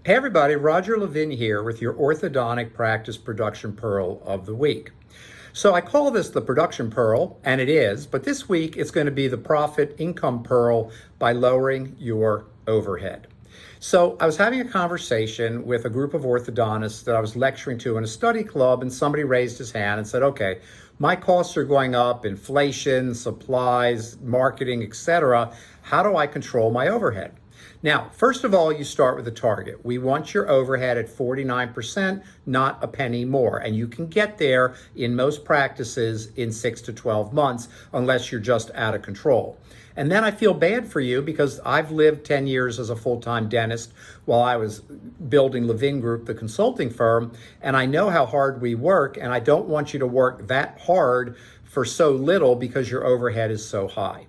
Hey everybody, Roger Levin here with your orthodontic practice production pearl of the week. So I call this the production pearl, and it is, but this week it's going to be the profit income pearl by lowering your overhead. So I was having a conversation with a group of orthodontists that I was lecturing to in a study club, and somebody raised his hand and said, okay, my costs are going up, inflation, supplies, marketing, etc. How do I control my overhead? Now, first of all, you start with a target. We want your overhead at 49%, not a penny more. And you can get there in most practices in 6 to 12 months, unless you're just out of control. And then I feel bad for you because I've lived 10 years as a full-time dentist while I was building Levin Group, the consulting firm, and I know how hard we work, and I don't want you to work that hard for so little because your overhead is so high.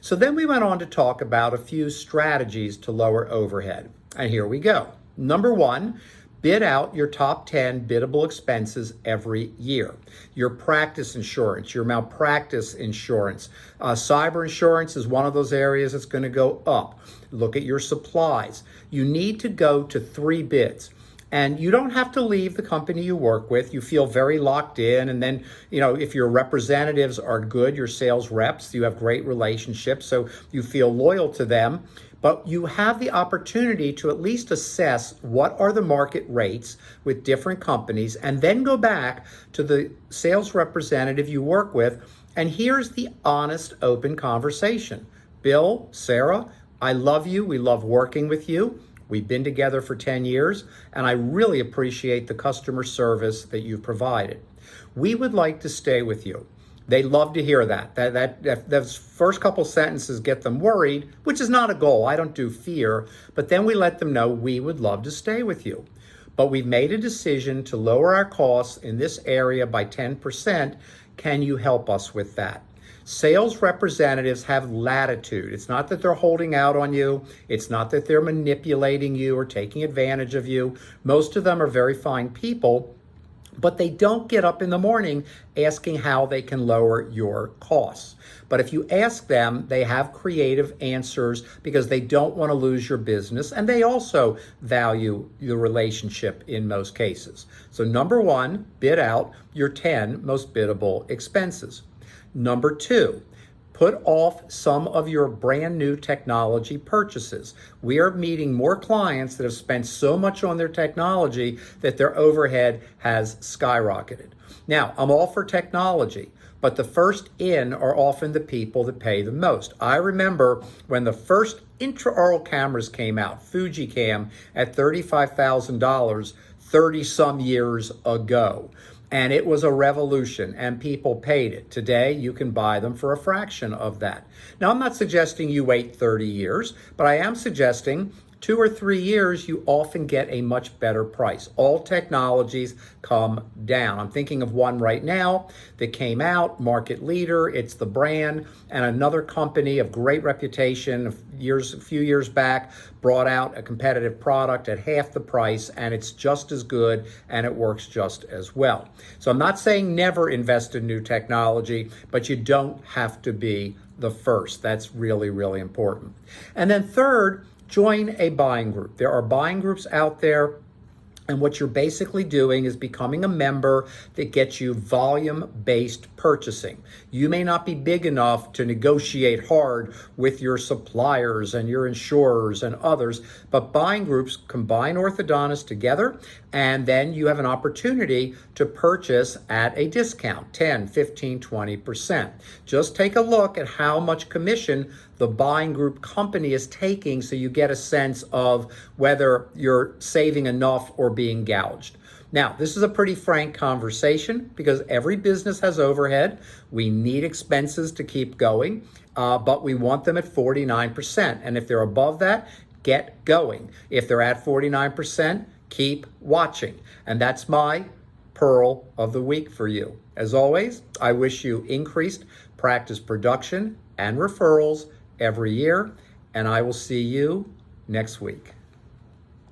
So then we went on to talk about a few strategies to lower overhead. And here we go. Number one, bid out your top 10 biddable expenses every year. Your practice insurance, your malpractice insurance. Cyber insurance is one of those areas that's going to go up. Look at your supplies. You need to go to 3 bids. And you don't have to leave the company you work with. You feel very locked in. And then, if your representatives are good, your sales reps, you have great relationships, so you feel loyal to them. But you have the opportunity to at least assess what are the market rates with different companies, and then go back to the sales representative you work with. And here's the honest, open conversation. Bill, Sarah, I love you. We love working with you. We've been together for 10 years, and I really appreciate the customer service that you've provided. We would like to stay with you. They love to hear that. Those first couple sentences get them worried, which is not a goal. I don't do fear, but then we let them know we would love to stay with you. But we've made a decision to lower our costs in this area by 10%. Can you help us with that? Sales representatives have latitude. It's not that they're holding out on you. It's not that they're manipulating you or taking advantage of you. Most of them are very fine people, but they don't get up in the morning asking how they can lower your costs. But if you ask them, they have creative answers because they don't want to lose your business, and they also value the relationship in most cases. So number one, bid out your 10 most biddable expenses. Number two, put off some of your brand new technology purchases. We are meeting more clients that have spent so much on their technology that their overhead has skyrocketed. Now, I'm all for technology, but the first in are often the people that pay the most. I remember when the first intraoral cameras came out, FujiCam, at $35,000 30 some years ago. And it was a revolution, and people paid it. Today, you can buy them for a fraction of that. Now, I'm not suggesting you wait 30 years, but I am suggesting 2 or 3 years, you often get a much better price. All technologies come down. I'm thinking of one right now that came out, market leader, it's the brand, and another company of great reputation a few years back brought out a competitive product at half the price, and it's just as good and it works just as well. So I'm not saying never invest in new technology, but you don't have to be the first. That's really, really important. And then third, join a buying group. There are buying groups out there, and what you're basically doing is becoming a member that gets you volume-based purchasing. You may not be big enough to negotiate hard with your suppliers and your insurers and others, but buying groups combine orthodontists together, and then you have an opportunity to purchase at a discount, 10, 15, 20%. Just take a look at how much commission the buying group company is taking so you get a sense of whether you're saving enough or being gouged. Now, this is a pretty frank conversation because every business has overhead. We need expenses to keep going, but we want them at 49%. And if they're above that, get going. If they're at 49%, keep watching. And that's my pearl of the week for you. As always, I wish you increased practice production and referrals every year, and I will see you next week.